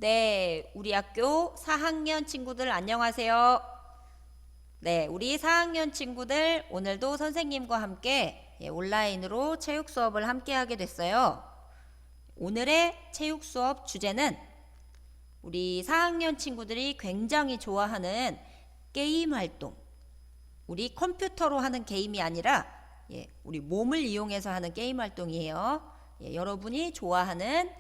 네, 우리 학교 4학년 친구들 안녕하세요. 네, 우리 4학년 친구들 오늘도 선생님과 함께 온라인으로 체육 수업을 함께 하게 됐어요. 오늘의 체육 수업 주제는 우리 4학년 친구들이 굉장히 좋아하는 게임 활동. 우리 컴퓨터로 하는 게임이 아니라 우리 몸을 이용해서 하는 게임 활동이에요. 여러분이 좋아하는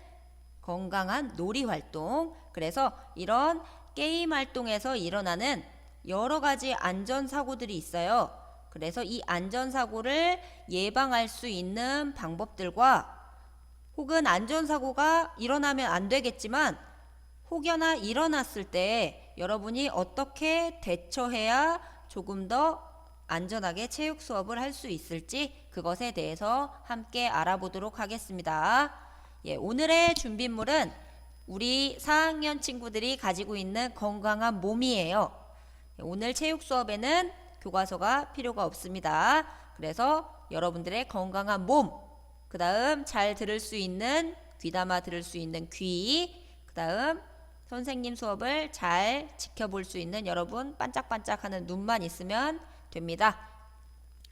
건강한 놀이 활동. 그래서 이런 게임 활동에서 일어나는 여러 가지 안전사고들이 있어요. 그래서 이 안전사고를 예방할 수 있는 방법들과 혹은 안전사고가 일어나면 안 되겠지만 혹여나 일어났을 때 여러분이 어떻게 대처해야 조금 더 안전하게 체육 수업을 할 수 있을지 그것에 대해서 함께 알아보도록 하겠습니다. 오늘의 준비물은 우리 4학년 친구들이 가지고 있는 건강한 몸이에요. 오늘 체육 수업에는 교과서가 필요가 없습니다. 그래서 여러분들의 건강한 몸, 그 다음 잘 들을 수 있는, 귀담아 들을 수 있는 귀, 그 다음 선생님 수업을 잘 지켜볼 수 있는 여러분 반짝반짝하는 눈만 있으면 됩니다.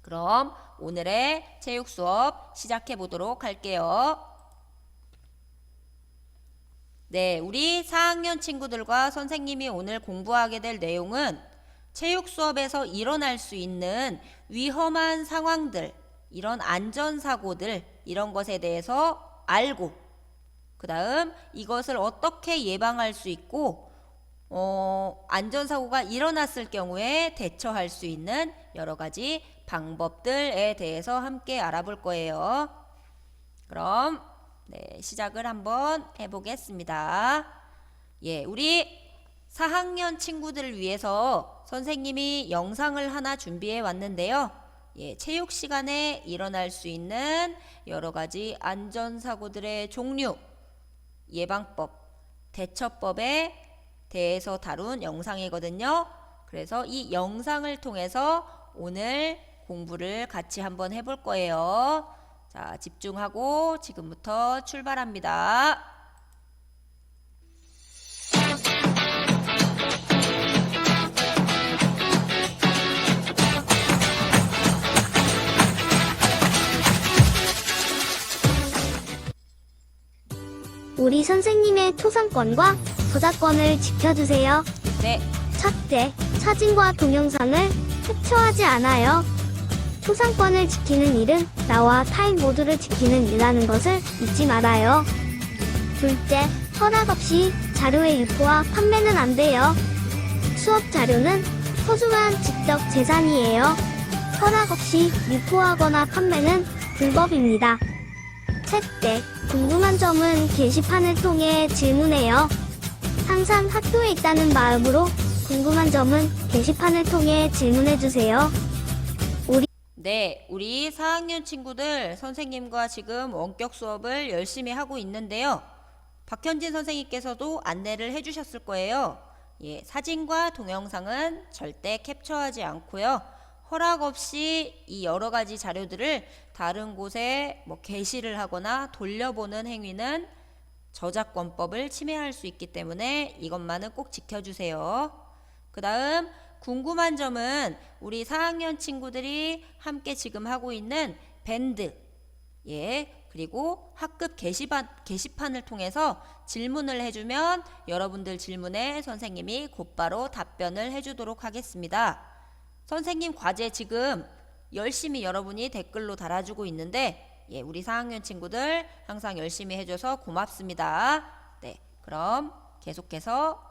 그럼 오늘의 체육 수업 시작해 보도록 할게요. 네, 우리 4학년 친구들과 선생님이 오늘 공부하게 될 내용은 체육 수업에서 일어날 수 있는 위험한 상황들, 이런 안전사고들, 이런 것에 대해서 알고 그 다음 이것을 어떻게 예방할 수 있고 안전사고가 일어났을 경우에 대처할 수 있는 여러 가지 방법들에 대해서 함께 알아볼 거예요. 그럼 시작을 한번 해보겠습니다. 우리 4학년 친구들을 위해서 선생님이 영상을 하나 준비해 왔는데요. 체육 시간에 일어날 수 있는 여러 가지 안전사고들의 종류, 예방법, 대처법에 대해서 다룬 영상이거든요. 그래서 이 영상을 통해서 오늘 공부를 같이 한번 해볼 거예요. 자, 집중하고 지금부터 출발합니다. 우리 선생님의 초상권과 저작권을 지켜주세요. 네, 첫째, 사진과 동영상을 캡처하지 않아요. 초상권을 지키는 일은 나와 타인 모두를 지키는 일이라는 것을 잊지 말아요. 둘째, 허락 없이 자료의 유포와 판매는 안 돼요. 수업 자료는 소중한 지적 재산이에요. 허락 없이 유포하거나 판매는 불법입니다. 셋째, 궁금한 점은 게시판을 통해 질문해요. 항상 학교에 있다는 마음으로 궁금한 점은 게시판을 통해 질문해주세요. 우리 4학년 친구들 선생님과 지금 원격 수업을 열심히 하고 있는데요. 박현진 선생님께서도 안내를 해주셨을 거예요. 사진과 동영상은 절대 캡처하지 않고요. 허락 없이 이 여러 가지 자료들을 다른 곳에 게시를 하거나 돌려보는 행위는 저작권법을 침해할 수 있기 때문에 이것만은 꼭 지켜주세요. 그 다음 궁금한 점은 우리 4학년 친구들이 함께 지금 하고 있는 밴드, 그리고 학급 게시판을 통해서 질문을 해주면 여러분들 질문에 선생님이 곧바로 답변을 해주도록 하겠습니다. 선생님 과제 지금 열심히 여러분이 댓글로 달아주고 있는데 우리 4학년 친구들 항상 열심히 해줘서 고맙습니다. 그럼 계속해서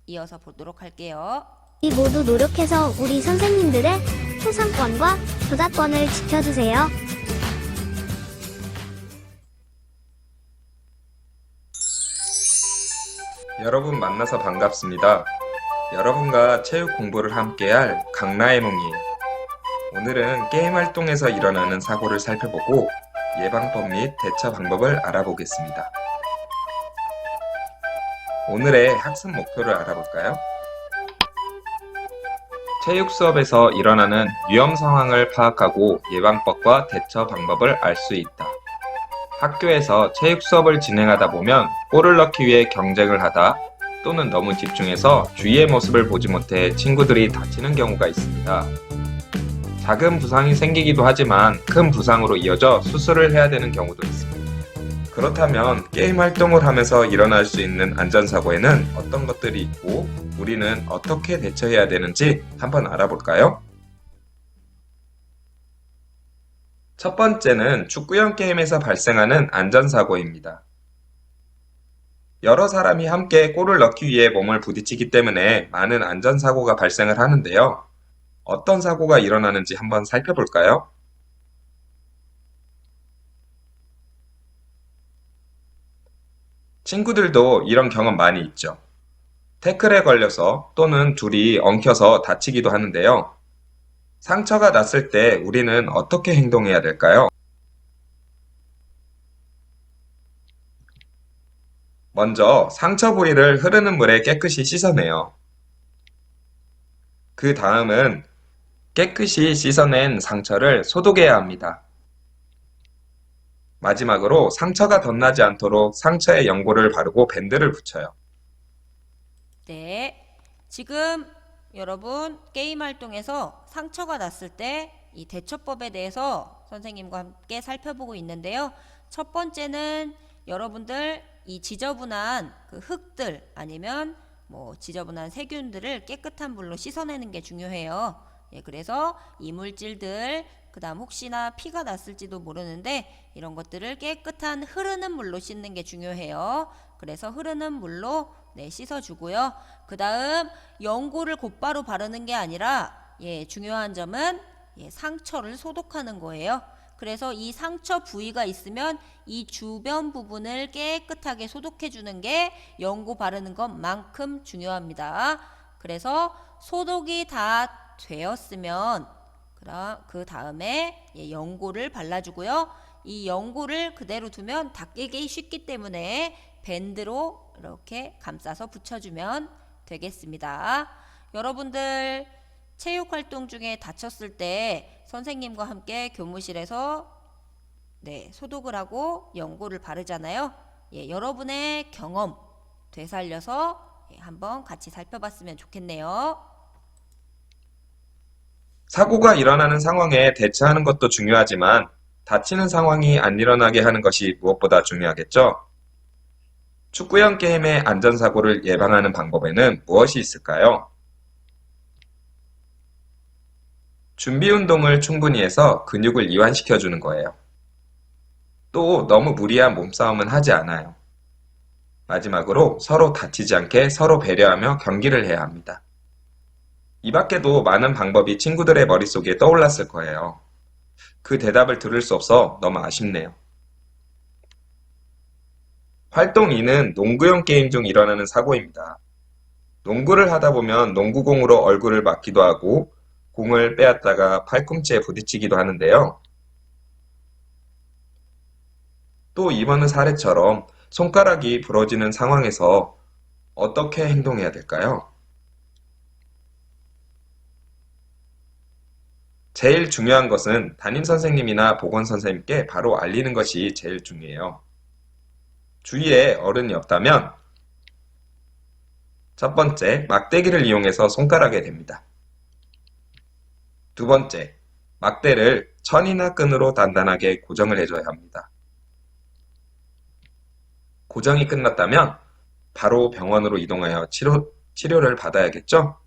이어서 보도록 할게요. 우리 모두 노력해서 우리 선생님들의 초상권과 저작권을 지켜주세요. 여러분 만나서 반갑습니다. 여러분과 체육 공부를 함께할 강라해몽이에요. 오늘은 게임 활동에서 일어나는 사고를 살펴보고 예방법 및 대처 방법을 알아보겠습니다. 오늘의 학습 목표를 알아볼까요? 체육 수업에서 일어나는 위험 상황을 파악하고 예방법과 대처 방법을 알 수 있다. 학교에서 체육 수업을 진행하다 보면 골을 넣기 위해 경쟁을 하다 또는 너무 집중해서 주위의 모습을 보지 못해 친구들이 다치는 경우가 있습니다. 작은 부상이 생기기도 하지만 큰 부상으로 이어져 수술을 해야 되는 경우도 있습니다. 그렇다면 게임 활동을 하면서 일어날 수 있는 안전사고에는 어떤 것들이 있고 우리는 어떻게 대처해야 되는지 한번 알아볼까요? 첫 번째는 축구형 게임에서 발생하는 안전사고입니다. 여러 사람이 함께 골을 넣기 위해 몸을 부딪히기 때문에 많은 안전사고가 발생을 하는데요. 어떤 사고가 일어나는지 한번 살펴볼까요? 친구들도 이런 경험 많이 있죠. 태클에 걸려서 또는 둘이 엉켜서 다치기도 하는데요. 상처가 났을 때 우리는 어떻게 행동해야 될까요? 먼저 상처 부위를 흐르는 물에 깨끗이 씻어내요. 그 다음은 깨끗이 씻어낸 상처를 소독해야 합니다. 마지막으로 상처가 덧나지 않도록 상처에 연고를 바르고 밴드를 붙여요. 네. 지금 여러분 게임 활동에서 상처가 났을 때 이 대처법에 대해서 선생님과 함께 살펴보고 있는데요. 첫 번째는 여러분들 이 지저분한 그 흙들 아니면 뭐 지저분한 세균들을 깨끗한 물로 씻어내는 게 중요해요. 예, 그래서 이물질들 그다음 혹시나 피가 났을지도 모르는데 이런 것들을 깨끗한 흐르는 물로 씻는 게 중요해요. 그래서 흐르는 물로 씻어주고요. 그 다음 연고를 곧바로 바르는 게 아니라 중요한 점은 상처를 소독하는 거예요. 그래서 이 상처 부위가 있으면 이 주변 부분을 깨끗하게 소독해 주는 게 연고 바르는 것만큼 중요합니다. 그래서 소독이 다 되었으면 그 다음에 연고를 발라주고요. 이 연고를 그대로 두면 닦이기 쉽기 때문에 밴드로 이렇게 감싸서 붙여주면 되겠습니다. 여러분들 체육활동 중에 다쳤을 때 선생님과 함께 교무실에서 소독을 하고 연고를 바르잖아요. 여러분의 경험 되살려서 한번 같이 살펴봤으면 좋겠네요. 사고가 일어나는 상황에 대처하는 것도 중요하지만 다치는 상황이 안 일어나게 하는 것이 무엇보다 중요하겠죠? 축구형 게임의 안전사고를 예방하는 방법에는 무엇이 있을까요? 준비 운동을 충분히 해서 근육을 이완시켜주는 거예요. 또 너무 무리한 몸싸움은 하지 않아요. 마지막으로 서로 다치지 않게 서로 배려하며 경기를 해야 합니다. 이 밖에도 많은 방법이 친구들의 머릿속에 떠올랐을 거예요. 그 대답을 들을 수 없어 너무 아쉽네요. 활동 2는 농구형 게임 중 일어나는 사고입니다. 농구를 하다 보면 농구공으로 얼굴을 맞기도 하고 공을 빼앗다가 팔꿈치에 부딪히기도 하는데요. 또 이번 사례처럼 손가락이 부러지는 상황에서 어떻게 행동해야 될까요? 제일 중요한 것은 담임선생님이나 보건선생님께 바로 알리는 것이 제일 중요해요. 주위에 어른이 없다면 첫 번째, 막대기를 이용해서 손가락에 댑니다. 두 번째, 막대를 천이나 끈으로 단단하게 고정을 해줘야 합니다. 고정이 끝났다면 바로 병원으로 이동하여 치료를 받아야겠죠?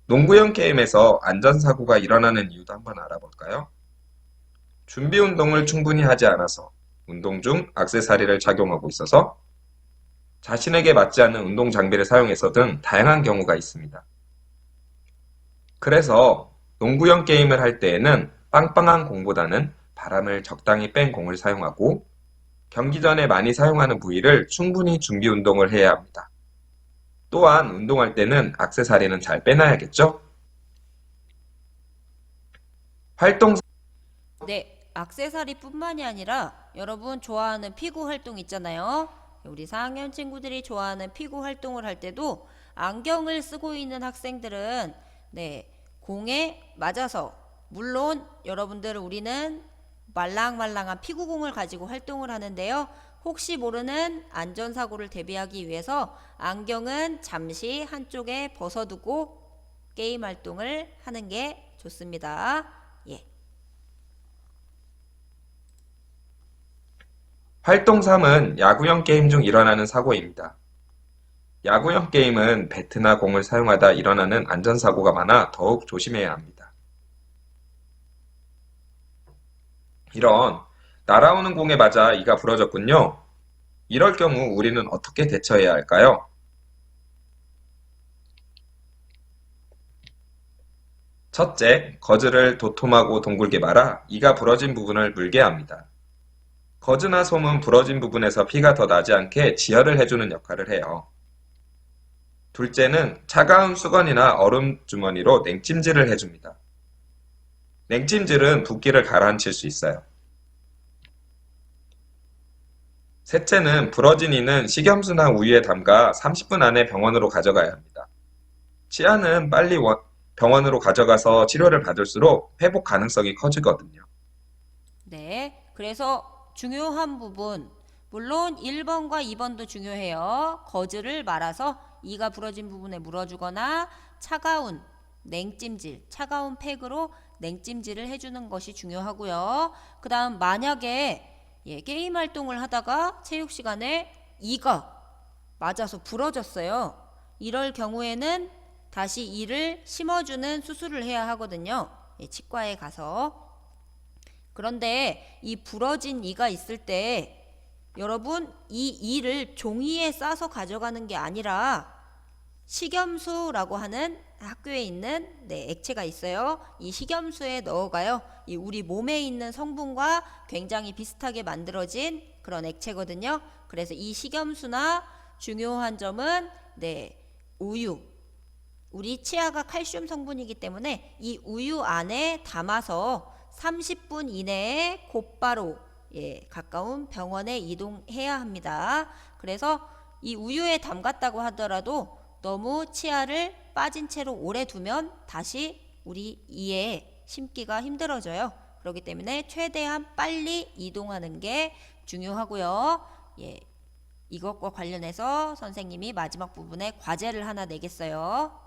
농구형 게임에서 안전사고가 일어나는 이유도 한번 알아볼까요? 준비 운동을 충분히 하지 않아서 운동 중 액세서리를 착용하고 있어서 자신에게 맞지 않는 운동 장비를 사용해서 등 다양한 경우가 있습니다. 그래서 농구형 게임을 할 때에는 빵빵한 공보다는 바람을 적당히 뺀 공을 사용하고 경기 전에 많이 사용하는 부위를 충분히 준비 운동을 해야 합니다. 또한 운동할 때는 액세서리는 잘 빼놔야겠죠? 활동 액세서리뿐만이 아니라 여러분 좋아하는 피구 활동 있잖아요. 우리 4학년 친구들이 좋아하는 피구 활동을 할 때도 안경을 쓰고 있는 학생들은 공에 맞아서 물론 여러분들 우리는 말랑말랑한 피구공을 가지고 활동을 하는데요. 혹시 모르는 안전사고를 대비하기 위해서 안경은 잠시 한쪽에 벗어두고 게임 활동을 하는 게 좋습니다. 예. 활동 3은 야구형 게임 중 일어나는 사고입니다. 야구형 게임은 배트나 공을 사용하다 일어나는 안전사고가 많아 더욱 조심해야 합니다. 이런 날아오는 공에 맞아 이가 부러졌군요. 이럴 경우 우리는 어떻게 대처해야 할까요? 첫째, 거즈를 도톰하고 둥글게 말아 이가 부러진 부분을 물게 합니다. 거즈나 솜은 부러진 부분에서 피가 더 나지 않게 지혈을 해주는 역할을 해요. 둘째는 차가운 수건이나 얼음 주머니로 냉찜질을 해줍니다. 냉찜질은 붓기를 가라앉힐 수 있어요. 셋째는 부러진 이는 식염수나 우유에 담가 30분 안에 병원으로 가져가야 합니다. 치아는 빨리 병원으로 가져가서 치료를 받을수록 회복 가능성이 커지거든요. 네. 그래서 중요한 부분, 물론 1번과 2번도 중요해요. 거즈를 말아서 이가 부러진 부분에 물어주거나 차가운 냉찜질, 차가운 팩으로 냉찜질을 해주는 것이 중요하고요. 그 다음 만약에 게임 활동을 하다가 체육 시간에 이가 맞아서 부러졌어요. 이럴 경우에는 다시 이를 심어주는 수술을 해야 하거든요. 치과에 가서. 그런데 이 부러진 이가 있을 때 여러분 이 이를 종이에 싸서 가져가는 게 아니라 식염수라고 하는 학교에 있는 액체가 있어요. 이 식염수에 넣어가요. 이 우리 몸에 있는 성분과 굉장히 비슷하게 만들어진 그런 액체거든요. 그래서 이 식염수나 중요한 점은 우유. 우리 치아가 칼슘 성분이기 때문에 이 우유 안에 담아서 30분 이내에 곧바로 가까운 병원에 이동해야 합니다. 그래서 이 우유에 담갔다고 하더라도 너무 치아를 빠진 채로 오래 두면 다시 우리 이에 심기가 힘들어져요. 그렇기 때문에 최대한 빨리 이동하는 게 중요하고요. 이것과 관련해서 선생님이 마지막 부분에 과제를 하나 내겠어요.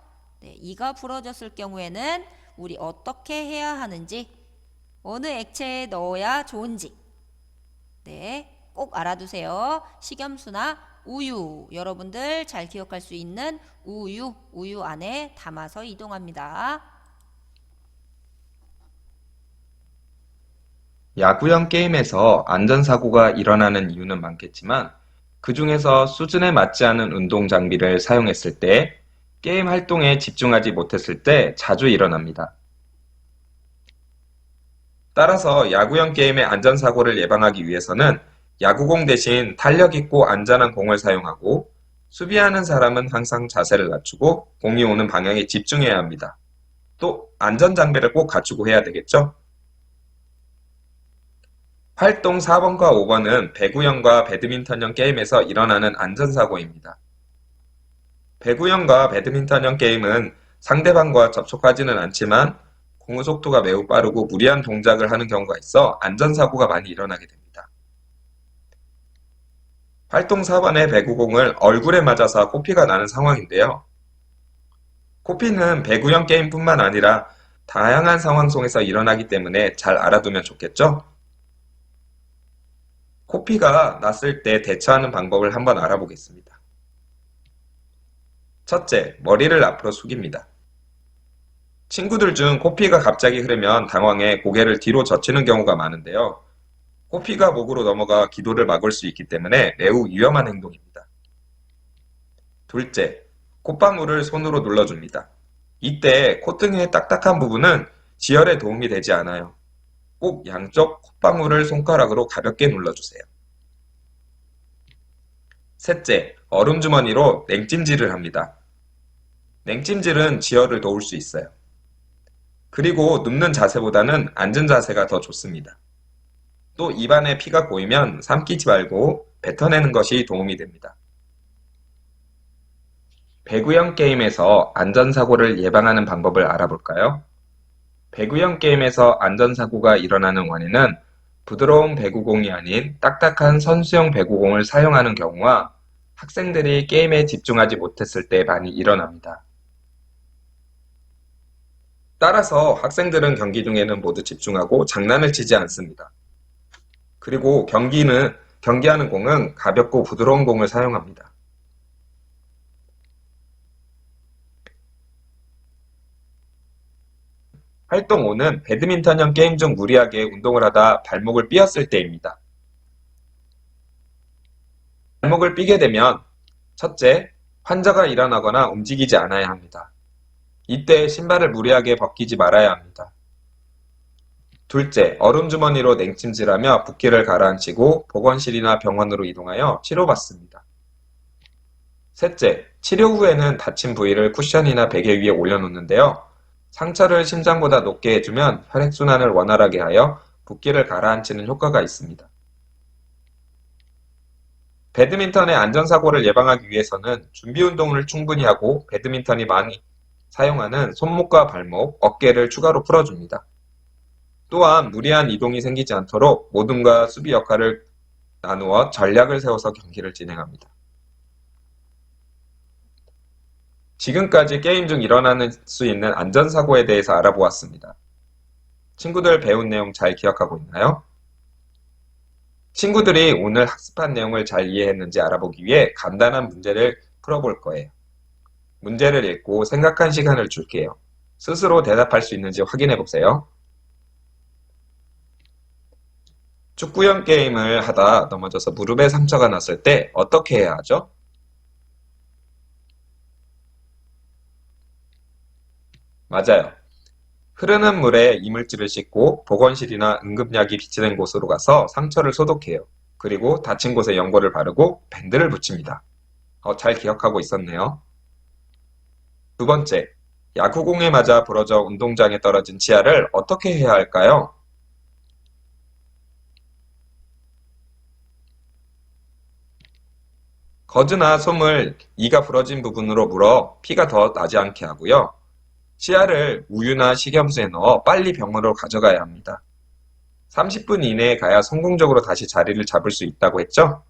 이가 부러졌을 경우에는 우리 어떻게 해야 하는지, 어느 액체에 넣어야 좋은지 꼭 알아두세요. 식염수나 우유, 여러분들 잘 기억할 수 있는 우유 안에 담아서 이동합니다. 야구형 게임에서 안전사고가 일어나는 이유는 많겠지만 그 중에서 수준에 맞지 않은 운동 장비를 사용했을 때, 게임 활동에 집중하지 못했을 때 자주 일어납니다. 따라서 야구형 게임의 안전사고를 예방하기 위해서는 야구공 대신 탄력 있고 안전한 공을 사용하고, 수비하는 사람은 항상 자세를 낮추고 공이 오는 방향에 집중해야 합니다. 또 안전장비를 꼭 갖추고 해야 되겠죠? 활동 4번과 5번은 배구형과 배드민턴형 게임에서 일어나는 안전사고입니다. 배구형과 배드민턴형 게임은 상대방과 접촉하지는 않지만 공의 속도가 매우 빠르고 무리한 동작을 하는 경우가 있어 안전사고가 많이 일어나게 됩니다. 활동 4번의 배구공을 얼굴에 맞아서 코피가 나는 상황인데요. 코피는 배구형 게임뿐만 아니라 다양한 상황 속에서 일어나기 때문에 잘 알아두면 좋겠죠? 코피가 났을 때 대처하는 방법을 한번 알아보겠습니다. 첫째, 머리를 앞으로 숙입니다. 친구들 중 코피가 갑자기 흐르면 당황해 고개를 뒤로 젖히는 경우가 많은데요. 코피가 목으로 넘어가 기도를 막을 수 있기 때문에 매우 위험한 행동입니다. 둘째, 콧방울을 손으로 눌러줍니다. 이때 콧등의 딱딱한 부분은 지혈에 도움이 되지 않아요. 꼭 양쪽 콧방울을 손가락으로 가볍게 눌러주세요. 셋째, 얼음주머니로 냉찜질을 합니다. 냉찜질은 지혈을 도울 수 있어요. 그리고 눕는 자세보다는 앉은 자세가 더 좋습니다. 또 입안에 피가 고이면 삼키지 말고 뱉어내는 것이 도움이 됩니다. 배구형 게임에서 안전사고를 예방하는 방법을 알아볼까요? 배구형 게임에서 안전사고가 일어나는 원인은 부드러운 배구공이 아닌 딱딱한 선수용 배구공을 사용하는 경우와 학생들이 게임에 집중하지 못했을 때 많이 일어납니다. 따라서 학생들은 경기 중에는 모두 집중하고 장난을 치지 않습니다. 그리고 경기하는 공은 가볍고 부드러운 공을 사용합니다. 활동 5는 배드민턴형 게임 중 무리하게 운동을 하다 발목을 삐었을 때입니다. 발목을 삐게 되면 첫째, 환자가 일어나거나 움직이지 않아야 합니다. 이때 신발을 무리하게 벗기지 말아야 합니다. 둘째, 얼음주머니로 냉찜질하며 붓기를 가라앉히고 보건실이나 병원으로 이동하여 치료받습니다. 셋째, 치료 후에는 다친 부위를 쿠션이나 베개 위에 올려놓는데요. 상처를 심장보다 높게 해주면 혈액순환을 원활하게 하여 붓기를 가라앉히는 효과가 있습니다. 배드민턴의 안전사고를 예방하기 위해서는 준비운동을 충분히 하고 배드민턴이 많이 사용하는 손목과 발목, 어깨를 추가로 풀어줍니다. 또한 무리한 이동이 생기지 않도록 모둠과 수비 역할을 나누어 전략을 세워서 경기를 진행합니다. 지금까지 게임 중 일어나는 수 있는 안전사고에 대해서 알아보았습니다. 친구들 배운 내용 잘 기억하고 있나요? 친구들이 오늘 학습한 내용을 잘 이해했는지 알아보기 위해 간단한 문제를 풀어볼 거예요. 문제를 읽고 생각한 시간을 줄게요. 스스로 대답할 수 있는지 확인해 보세요. 축구형 게임을 하다 넘어져서 무릎에 상처가 났을 때 어떻게 해야 하죠? 맞아요. 흐르는 물에 이물질을 씻고 보건실이나 응급약이 비치된 곳으로 가서 상처를 소독해요. 그리고 다친 곳에 연고를 바르고 밴드를 붙입니다. 잘 기억하고 있었네요. 두 번째, 야구공에 맞아 부러져 운동장에 떨어진 치아를 어떻게 해야 할까요? 거즈나 솜을 이가 부러진 부분으로 물어 피가 더 나지 않게 하고요. 치아를 우유나 식염수에 넣어 빨리 병원으로 가져가야 합니다. 30분 이내에 가야 성공적으로 다시 자리를 잡을 수 있다고 했죠?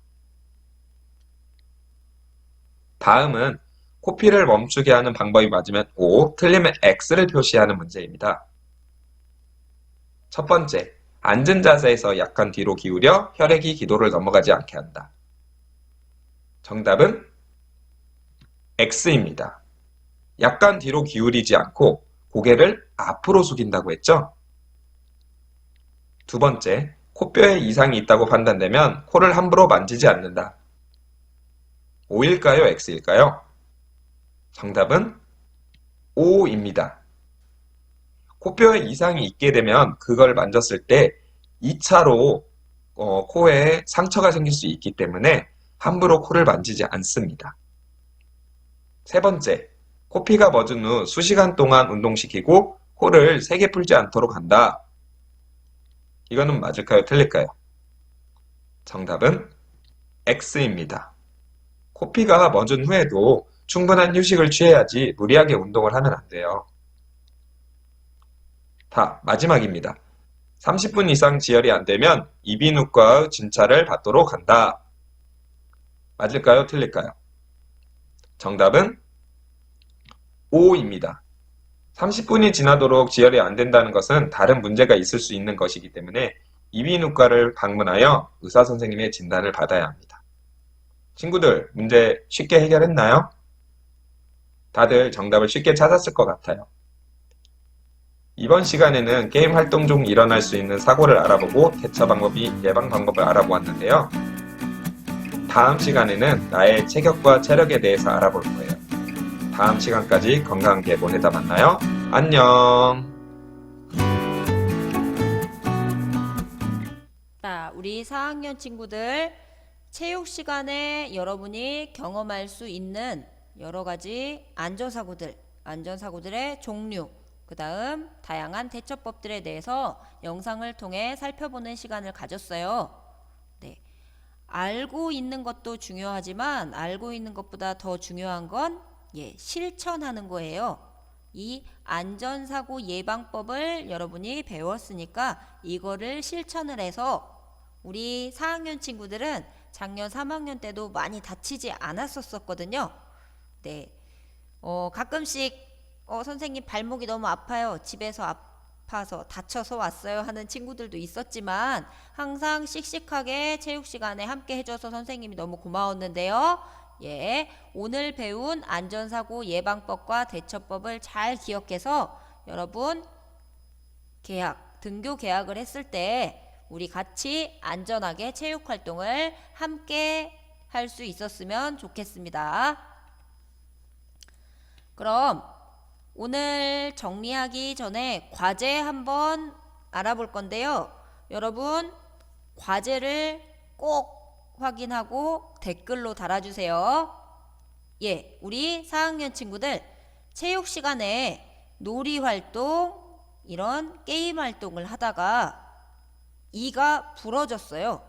다음은 코피를 멈추게 하는 방법이 맞으면 O, 틀리면 X를 표시하는 문제입니다. 첫 번째, 앉은 자세에서 약간 뒤로 기울여 혈액이 기도를 넘어가지 않게 한다. 정답은 X입니다. 약간 뒤로 기울이지 않고 고개를 앞으로 숙인다고 했죠? 두 번째, 코뼈에 이상이 있다고 판단되면 코를 함부로 만지지 않는다. O일까요? X일까요? 정답은 O입니다. 코뼈에 이상이 있게 되면 그걸 만졌을 때 2차로 코에 상처가 생길 수 있기 때문에 함부로 코를 만지지 않습니다. 세 번째, 코피가 멎은 후 수시간 동안 운동시키고 코를 세게 풀지 않도록 한다. 이거는 맞을까요? 틀릴까요? 정답은 X입니다. 코피가 멎은 후에도 충분한 휴식을 취해야지 무리하게 운동을 하면 안 돼요. 마지막입니다. 30분 이상 지혈이 안 되면 이비인후과의 진찰을 받도록 한다. 맞을까요? 틀릴까요? 정답은 O입니다. 30분이 지나도록 지혈이 안 된다는 것은 다른 문제가 있을 수 있는 것이기 때문에 이비인후과를 방문하여 의사 선생님의 진단을 받아야 합니다. 친구들, 문제 쉽게 해결했나요? 다들 정답을 쉽게 찾았을 것 같아요. 이번 시간에는 게임 활동 중 일어날 수 있는 사고를 알아보고 대처 방법이 예방 방법을 알아보았는데요. 다음 시간에는 나의 체격과 체력에 대해서 알아볼 거예요. 다음 시간까지 건강하게 보내다 만나요. 안녕. 자, 우리 4학년 친구들 체육 시간에 여러분이 경험할 수 있는 여러 가지 안전사고들의 종류, 그 다음 다양한 대처법들에 대해서 영상을 통해 살펴보는 시간을 가졌어요. 네. 알고 있는 것도 중요하지만 알고 있는 것보다 더 중요한 건 실천하는 거예요. 이 안전사고 예방법을 여러분이 배웠으니까 이거를 실천을 해서 우리 4학년 친구들은 작년 3학년 때도 많이 다치지 않았었거든요. 네. 가끔씩 선생님 발목이 너무 아파요. 집에서 아파서 다쳐서 왔어요 하는 친구들도 있었지만 항상 씩씩하게 체육 시간에 함께 해줘서 선생님이 너무 고마웠는데요. 예, 오늘 배운 안전사고 예방법과 대처법을 잘 기억해서 여러분 등교 계약을 했을 때 우리 같이 안전하게 체육 활동을 함께 할 수 있었으면 좋겠습니다. 그럼 오늘 정리하기 전에 과제 한번 알아볼 건데요. 여러분 과제를 꼭 확인하고 댓글로 달아주세요. 예, 우리 4학년 친구들 체육 시간에 놀이 활동, 이런 게임 활동을 하다가 이가 부러졌어요.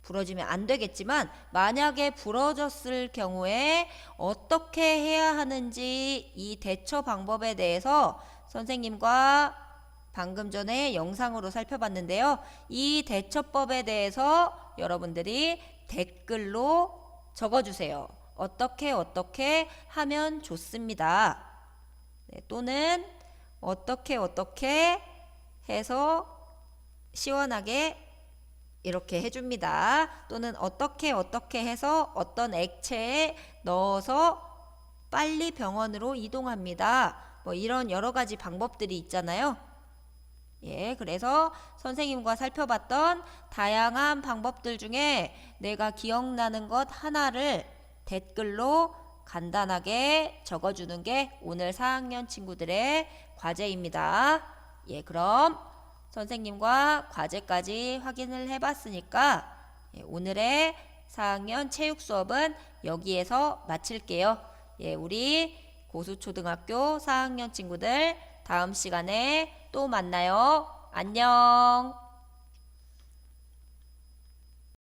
부러지면 안 되겠지만 만약에 부러졌을 경우에 어떻게 해야 하는지 이 대처 방법에 대해서 선생님과 방금 전에 영상으로 살펴봤는데요. 이 대처법에 대해서 여러분들이 댓글로 적어주세요. 어떻게 하면 좋습니다. 네, 또는 어떻게 해서 시원하게 이렇게 해줍니다. 또는 어떻게 해서 어떤 액체에 넣어서 빨리 병원으로 이동합니다. 뭐 이런 여러 가지 방법들이 있잖아요. 예, 그래서 선생님과 살펴봤던 다양한 방법들 중에 내가 기억나는 것 하나를 댓글로 간단하게 적어주는 게 오늘 4학년 친구들의 과제입니다. 예, 그럼 선생님과 과제까지 확인을 해봤으니까 오늘의 4학년 체육 수업은 여기에서 마칠게요. 예, 우리 고수초등학교 4학년 친구들 다음 시간에 또 만나요. 안녕.